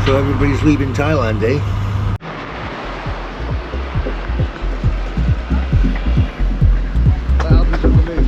So everybody's leaving Thailand, eh? Alfie's on the move.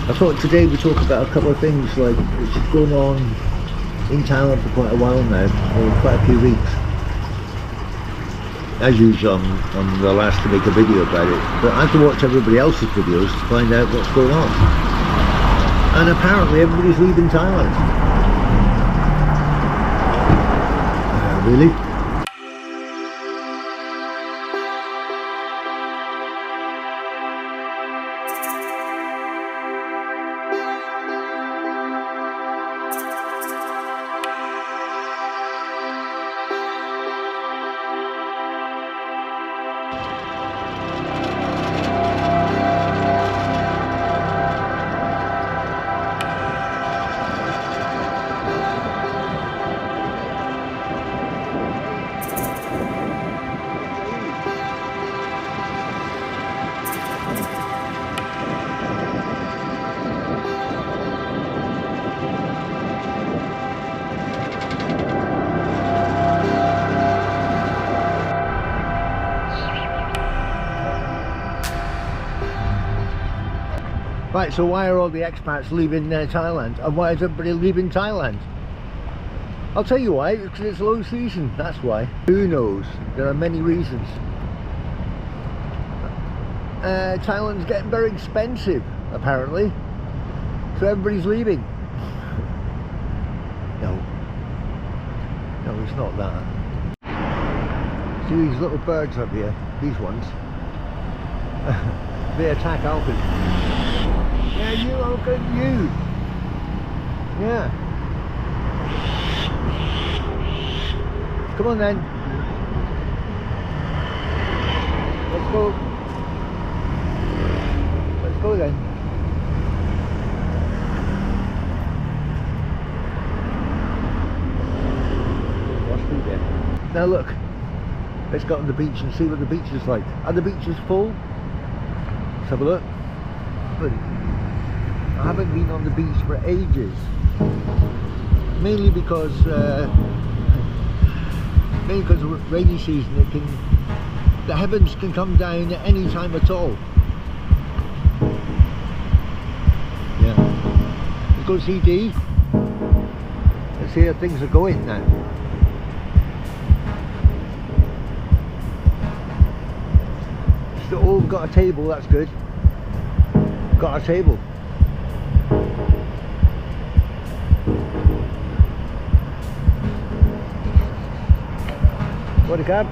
I thought today we talk about a couple of things like which has gone on in Thailand for quite a while now, or quite a few weeks. As usual, I'm the last to make a video about it, but I have to watch everybody else's videos to find out what's going on. And apparently everybody's leaving Thailand. Really? Right, so why are all the expats leaving Thailand? And why is everybody leaving Thailand? I'll tell you why, because it's low season, that's why. Who knows? There are many reasons. Thailand's getting very expensive, apparently. So everybody's leaving. No, it's not that. See these little birds up here, these ones? They attack Alfie. Yeah, you, look at you. Yeah. Come on then. Let's go. Let's go then. What's through there? Now look. Let's go on the beach and see what the beach is like. Are the beaches full? Let's have a look. I haven't been on the beach for ages, mainly because of rainy season. The heavens can come down at any time at all. Yeah. Let's go see Dee. Let's see how things are going now. Oh, we've got a table. That's good. Got a table. What a cab.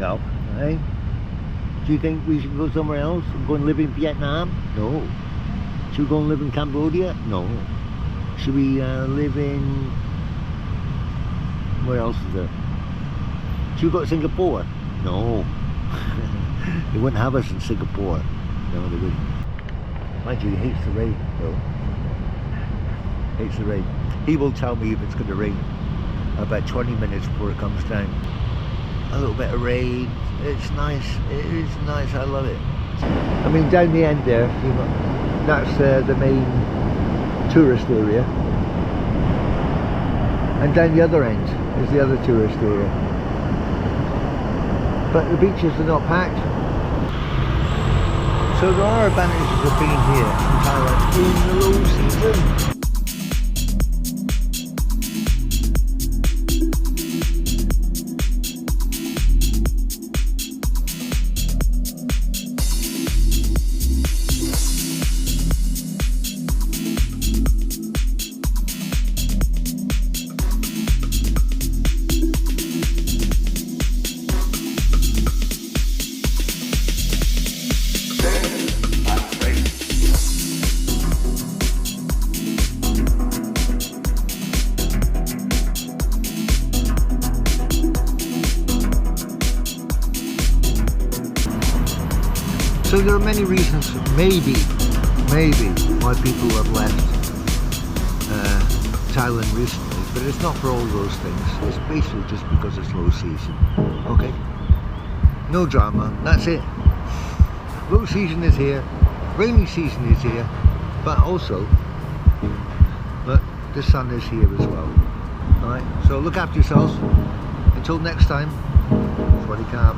Up, right? Do you think we should go somewhere else? Go and live in Vietnam? No. Should we go and live in Cambodia? No. Should we live in... where else is there? Should we go to Singapore? No. They wouldn't have us in Singapore. No, they wouldn't. Mind you, he hates the rain, though. Hates the rain. He will tell me if it's going to rain about 20 minutes before it comes down. A little bit of rain. It's nice. It is nice. I love it. I mean, down the end there, you know, that's the main tourist area. And down the other end is the other tourist area. But the beaches are not packed. So there are advantages of being here in Thailand in the low season. So there are many reasons, maybe, why people have left Thailand recently, but it's not for all those things. It's basically just because it's low season. Okay? No drama, that's it. Low season is here, rainy season is here, but also, look, the sun is here as well. Alright, so look after yourselves. Until next time, Swadee Khap.